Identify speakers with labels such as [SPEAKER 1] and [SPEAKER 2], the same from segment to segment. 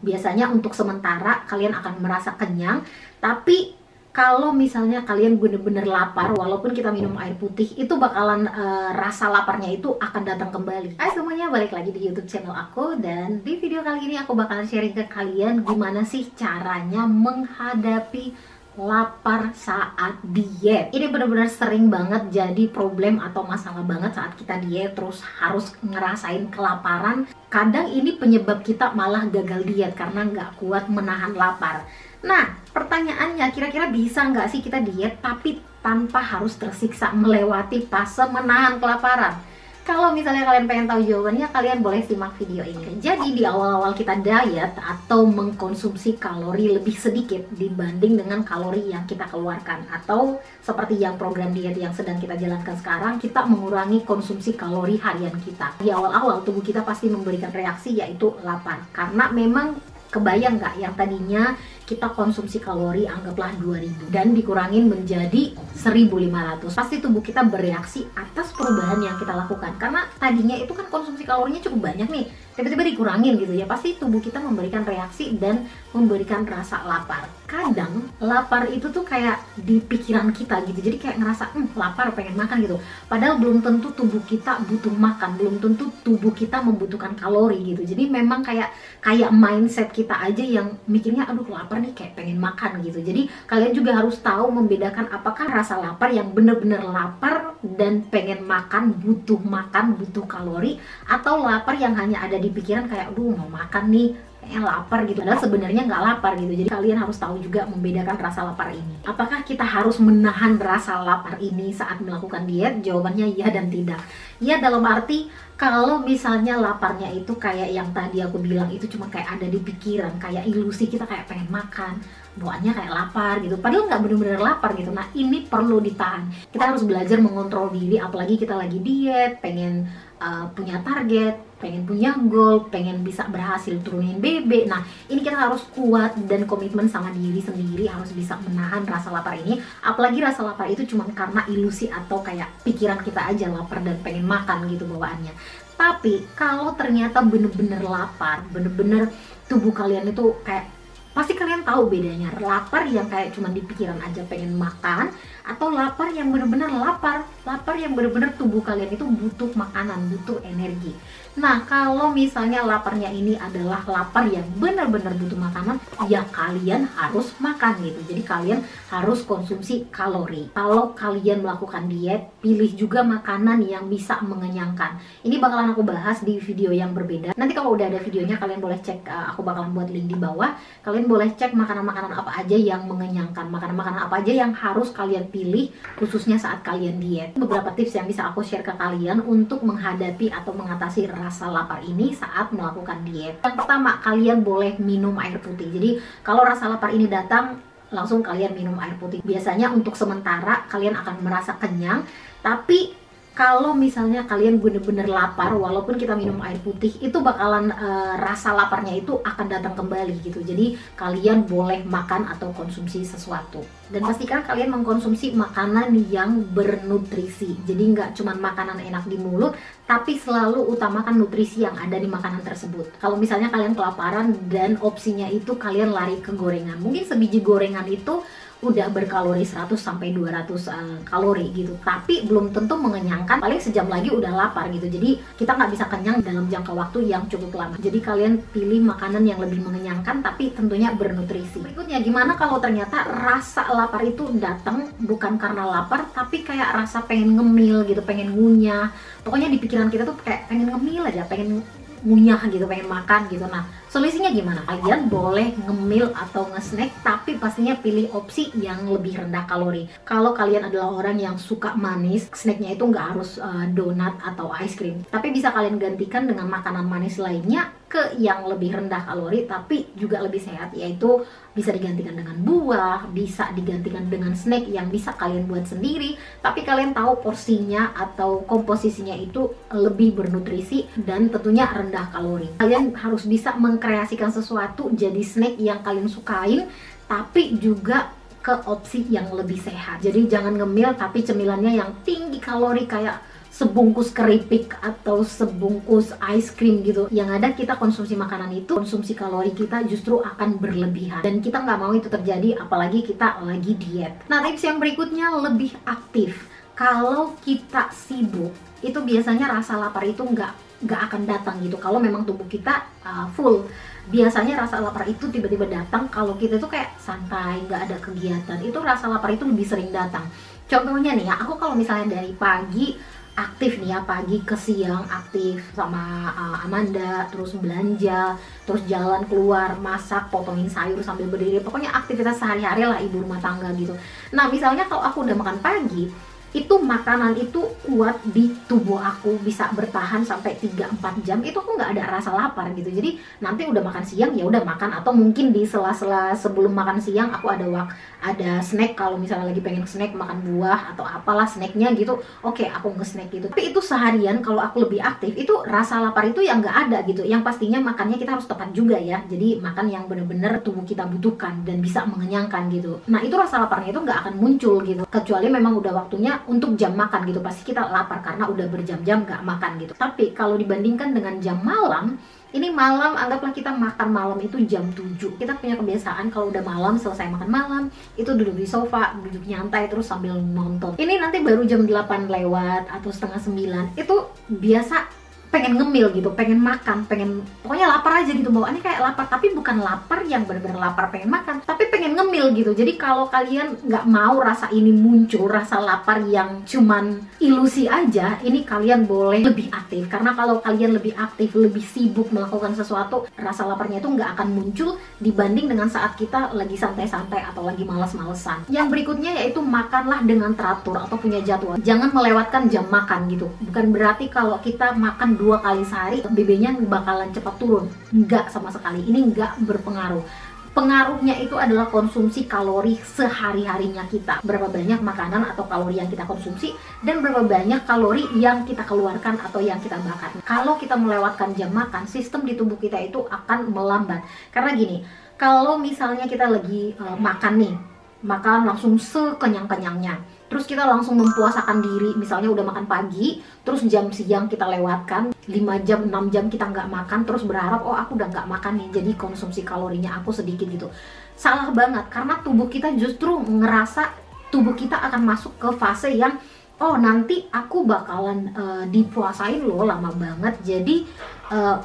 [SPEAKER 1] Biasanya untuk sementara kalian akan merasa kenyang, tapi kalau misalnya kalian bener-bener lapar, walaupun kita minum air putih, itu bakalan rasa laparnya itu akan datang kembali. Hai semuanya, balik lagi di YouTube channel aku. Dan di video kali ini aku bakalan sharing ke kalian gimana sih caranya menghadapi lapar saat diet. Ini bener-bener sering banget jadi problem atau masalah banget saat kita diet, terus harus ngerasain kelaparan. Kadang ini penyebab kita malah gagal diet karena nggak kuat menahan lapar. Nah, pertanyaannya, kira-kira bisa nggak sih kita diet tapi tanpa harus tersiksa melewati fase menahan kelaparan? Kalau misalnya kalian pengen tahu jawabannya, kalian boleh simak video ini. Jadi di awal-awal kita diet atau mengkonsumsi kalori lebih sedikit dibanding dengan kalori yang kita keluarkan, atau seperti yang program diet yang sedang kita jalankan sekarang, kita mengurangi konsumsi kalori harian kita. Di awal-awal tubuh kita pasti memberikan reaksi, yaitu lapar, karena memang kebayang nggak yang tadinya kita konsumsi kalori anggaplah 2000 dan dikurangin menjadi 1500, pasti tubuh kita bereaksi atas perubahan yang kita lakukan. Karena tadinya itu kan konsumsi kalorinya cukup banyak nih, tiba-tiba dikurangin gitu ya, pasti tubuh kita memberikan reaksi dan memberikan rasa lapar. Kadang lapar itu tuh kayak di pikiran kita gitu, jadi kayak ngerasa lapar, pengen makan gitu, padahal belum tentu tubuh kita butuh makan, belum tentu tubuh kita membutuhkan kalori gitu. Jadi memang kayak mindset kita aja yang mikirnya aduh lapar nih, kayak pengen makan gitu. Jadi kalian juga harus tahu membedakan apakah rasa lapar yang bener-bener lapar dan pengen makan, butuh kalori, atau lapar yang hanya ada di pikiran kayak aduh mau makan nih, kayaknya lapar gitu, padahal sebenarnya nggak lapar gitu. Jadi kalian harus tahu juga membedakan rasa lapar ini. Apakah kita harus menahan rasa lapar ini saat melakukan diet? Jawabannya ya dan tidak. Ya dalam arti kalau misalnya laparnya itu kayak yang tadi aku bilang, itu cuma kayak ada di pikiran, kayak ilusi kita kayak pengen makan, bawaannya kayak lapar gitu, padahal nggak bener-bener lapar gitu. Nah ini perlu ditahan. Kita harus belajar mengontrol diri, apalagi kita lagi diet, pengen punya target, pengen punya goal, pengen bisa berhasil turunin BB. Nah ini kita harus kuat dan komitmen sama diri sendiri, harus bisa menahan rasa lapar ini. Apalagi rasa lapar itu cuma karena ilusi atau kayak pikiran kita aja lapar dan pengen makan gitu bawaannya. Tapi kalau ternyata bener-bener lapar, bener-bener tubuh kalian itu kayak, pasti kalian tahu bedanya, lapar yang kayak cuman di pikiran aja pengen makan, atau lapar yang bener-bener lapar yang bener-bener tubuh kalian itu butuh makanan, butuh energi. Nah kalau misalnya laparnya ini adalah lapar yang bener-bener butuh makanan, ya kalian harus makan gitu. Jadi kalian harus konsumsi kalori. Kalau kalian melakukan diet, pilih juga makanan yang bisa mengenyangkan. Ini bakalan aku bahas di video yang berbeda. Nanti kalau udah ada videonya kalian boleh cek, aku bakalan buat link di bawah. Kalian boleh cek makanan-makanan apa aja yang mengenyangkan, makanan-makanan apa aja yang harus kalian pilih khususnya saat kalian diet. Beberapa tips yang bisa aku share ke kalian untuk menghadapi atau mengatasi rasa lapar ini saat melakukan diet. Yang pertama, kalian boleh minum air putih. Jadi kalau rasa lapar ini datang, langsung kalian minum air putih. Biasanya untuk sementara kalian akan merasa kenyang, tapi kalau misalnya kalian bener-bener lapar, walaupun kita minum air putih, itu bakalan rasa laparnya itu akan datang kembali gitu. Jadi kalian boleh makan atau konsumsi sesuatu. Dan pastikan kalian mengkonsumsi makanan yang bernutrisi. Jadi nggak cuma makanan enak di mulut, tapi selalu utamakan nutrisi yang ada di makanan tersebut. Kalau misalnya kalian kelaparan dan opsinya itu kalian lari ke gorengan, mungkin sebiji gorengan itu udah berkalori 100 sampai 200 kalori gitu, tapi belum tentu mengenyangkan. Paling sejam lagi udah lapar gitu. Jadi kita nggak bisa kenyang dalam jangka waktu yang cukup lama. Jadi kalian pilih makanan yang lebih mengenyangkan tapi tentunya bernutrisi. Berikutnya, gimana kalau ternyata rasa lapar itu datang bukan karena lapar, tapi kayak rasa pengen ngemil gitu, pengen ngunyah. Pokoknya di pikiran kita tuh kayak pengen ngemil aja, pengen ngunyah gitu, pengen makan gitu. Nah solusinya gimana? Kalian boleh ngemil atau nge-snack, tapi pastinya pilih opsi yang lebih rendah kalori. Kalau kalian adalah orang yang suka manis, snacknya itu nggak harus donat atau ice cream, tapi bisa kalian gantikan dengan makanan manis lainnya ke yang lebih rendah kalori tapi juga lebih sehat, yaitu bisa digantikan dengan buah, bisa digantikan dengan snack yang bisa kalian buat sendiri, tapi kalian tahu porsinya atau komposisinya itu lebih bernutrisi dan tentunya rendah kalori. Kalian harus bisa mengkreasikan sesuatu jadi snack yang kalian sukain, tapi juga ke opsi yang lebih sehat. Jadi jangan ngemil tapi cemilannya yang tinggi kalori kayak sebungkus keripik atau sebungkus ice cream gitu. Yang ada kita konsumsi makanan itu, konsumsi kalori kita justru akan berlebihan. Dan kita nggak mau itu terjadi, apalagi kita lagi diet. Nah, tips yang berikutnya lebih aktif. Kalau kita sibuk, itu biasanya rasa lapar itu nggak akan datang gitu. Kalau memang tubuh kita full, biasanya rasa lapar itu tiba-tiba datang kalau kita tuh kayak santai, nggak ada kegiatan. Itu rasa lapar itu lebih sering datang. Contohnya nih ya, aku kalau misalnya dari pagi aktif nih ya, pagi ke siang aktif sama Amanda, terus belanja, terus jalan keluar, masak, potongin sayur sambil berdiri, pokoknya aktivitas sehari-hari lah ibu rumah tangga gitu. Nah, misalnya kalau aku udah makan pagi, itu makanan itu kuat di tubuh aku, bisa bertahan sampai 3-4 jam, itu aku nggak ada rasa lapar gitu. Jadi nanti udah makan siang ya udah makan, atau mungkin di sela-sela sebelum makan siang aku ada snack, kalau misalnya lagi pengen snack, makan buah atau apalah snacknya gitu, oke, aku nge-snack gitu. Tapi itu seharian kalau aku lebih aktif, itu rasa lapar itu yang nggak ada gitu. Yang pastinya makannya kita harus tepat juga ya, jadi makan yang bener-bener tubuh kita butuhkan dan bisa mengenyangkan gitu. Nah, itu rasa laparnya itu nggak akan muncul gitu, kecuali memang udah waktunya untuk jam makan gitu. Pasti kita lapar karena udah berjam-jam nggak makan gitu. Tapi kalau dibandingkan dengan jam malam, ini malam, anggaplah kita makan malam itu jam 7. Kita punya kebiasaan kalau udah malam, selesai makan malam, itu duduk di sofa, duduk nyantai terus sambil nonton. Ini nanti baru jam 8 lewat atau setengah 9, itu biasa pengen ngemil gitu, pengen makan, pokoknya lapar aja gitu, bawaannya kayak lapar, tapi bukan lapar yang bener-bener lapar pengen makan, tapi pengen ngemil gitu. Jadi kalau kalian nggak mau rasa ini muncul, rasa lapar yang cuman ilusi aja, ini kalian boleh lebih aktif. Karena kalau kalian lebih aktif, lebih sibuk melakukan sesuatu, rasa laparnya itu nggak akan muncul dibanding dengan saat kita lagi santai-santai atau lagi malas-malesan. Yang berikutnya yaitu makanlah dengan teratur atau punya jadwal. Jangan melewatkan jam makan gitu. Bukan berarti kalau kita makan 2 kali sehari BB-nya bakalan cepat turun, enggak sama sekali. Ini enggak berpengaruh. Pengaruhnya itu adalah konsumsi kalori sehari-harinya kita, berapa banyak makanan atau kalori yang kita konsumsi dan berapa banyak kalori yang kita keluarkan atau yang kita bakar. Kalau kita melewatkan jam makan, sistem di tubuh kita itu akan melambat. Karena gini, kalau misalnya kita lagi makan nih, makan langsung sekenyang-kenyangnya, terus kita langsung mempuasakan diri, misalnya udah makan pagi, terus jam siang kita lewatkan, 5 jam, 6 jam kita nggak makan, terus berharap, oh aku udah nggak makan nih, jadi konsumsi kalorinya aku sedikit gitu. Salah banget, karena tubuh kita justru ngerasa, tubuh kita akan masuk ke fase yang, oh nanti aku bakalan dipuasain loh lama banget, jadi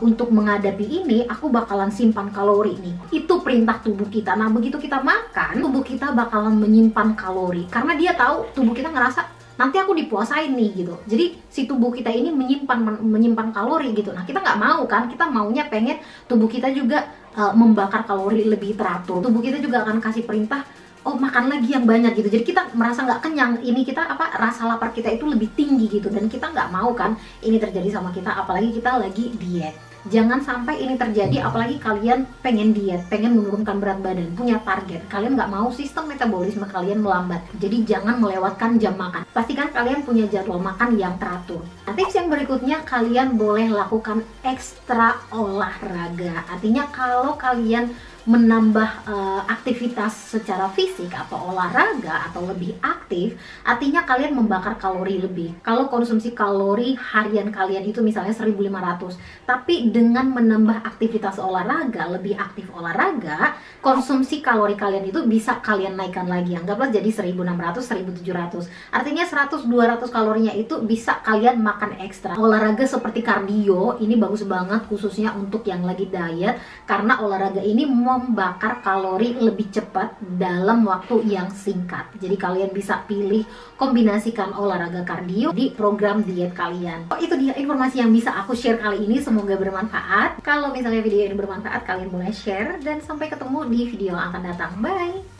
[SPEAKER 1] untuk menghadapi ini aku bakalan simpan kalori nih. Itu perintah tubuh kita. Nah, begitu kita makan, tubuh kita bakalan menyimpan kalori karena dia tahu, tubuh kita ngerasa nanti aku dipuasain nih gitu. Jadi si tubuh kita ini menyimpan kalori gitu. Nah, kita nggak mau kan, kita maunya pengen tubuh kita juga membakar kalori lebih teratur. Tubuh kita juga akan kasih perintah, oh makan lagi yang banyak gitu. Jadi kita merasa nggak kenyang, ini kita rasa lapar kita itu lebih tinggi gitu, dan kita nggak mau kan ini terjadi sama kita, apalagi kita lagi diet. Jangan sampai ini terjadi, apalagi kalian pengen diet, pengen menurunkan berat badan, punya target, kalian nggak mau sistem metabolisme kalian melambat. Jadi jangan melewatkan jam makan, pastikan kalian punya jadwal makan yang teratur. Nah, tips yang berikutnya, kalian boleh lakukan ekstra olahraga. Artinya kalau kalian menambah aktivitas secara fisik atau olahraga atau lebih aktif, artinya kalian membakar kalori lebih. Kalau konsumsi kalori harian kalian itu misalnya 1500, tapi dengan menambah aktivitas olahraga, lebih aktif olahraga, konsumsi kalori kalian itu bisa kalian naikkan lagi. Anggaplah jadi 1600, 1700. Artinya 100-200 kalorinya itu bisa kalian makan ekstra. Olahraga seperti kardio ini bagus banget khususnya untuk yang lagi diet, karena olahraga ini membakar kalori lebih cepat dalam waktu yang singkat. Jadi kalian bisa pilih kombinasikan olahraga kardio di program diet kalian. Itu dia informasi yang bisa aku share kali ini, semoga bermanfaat. Kalau misalnya video ini bermanfaat, kalian boleh share, dan sampai ketemu di video yang akan datang. Bye!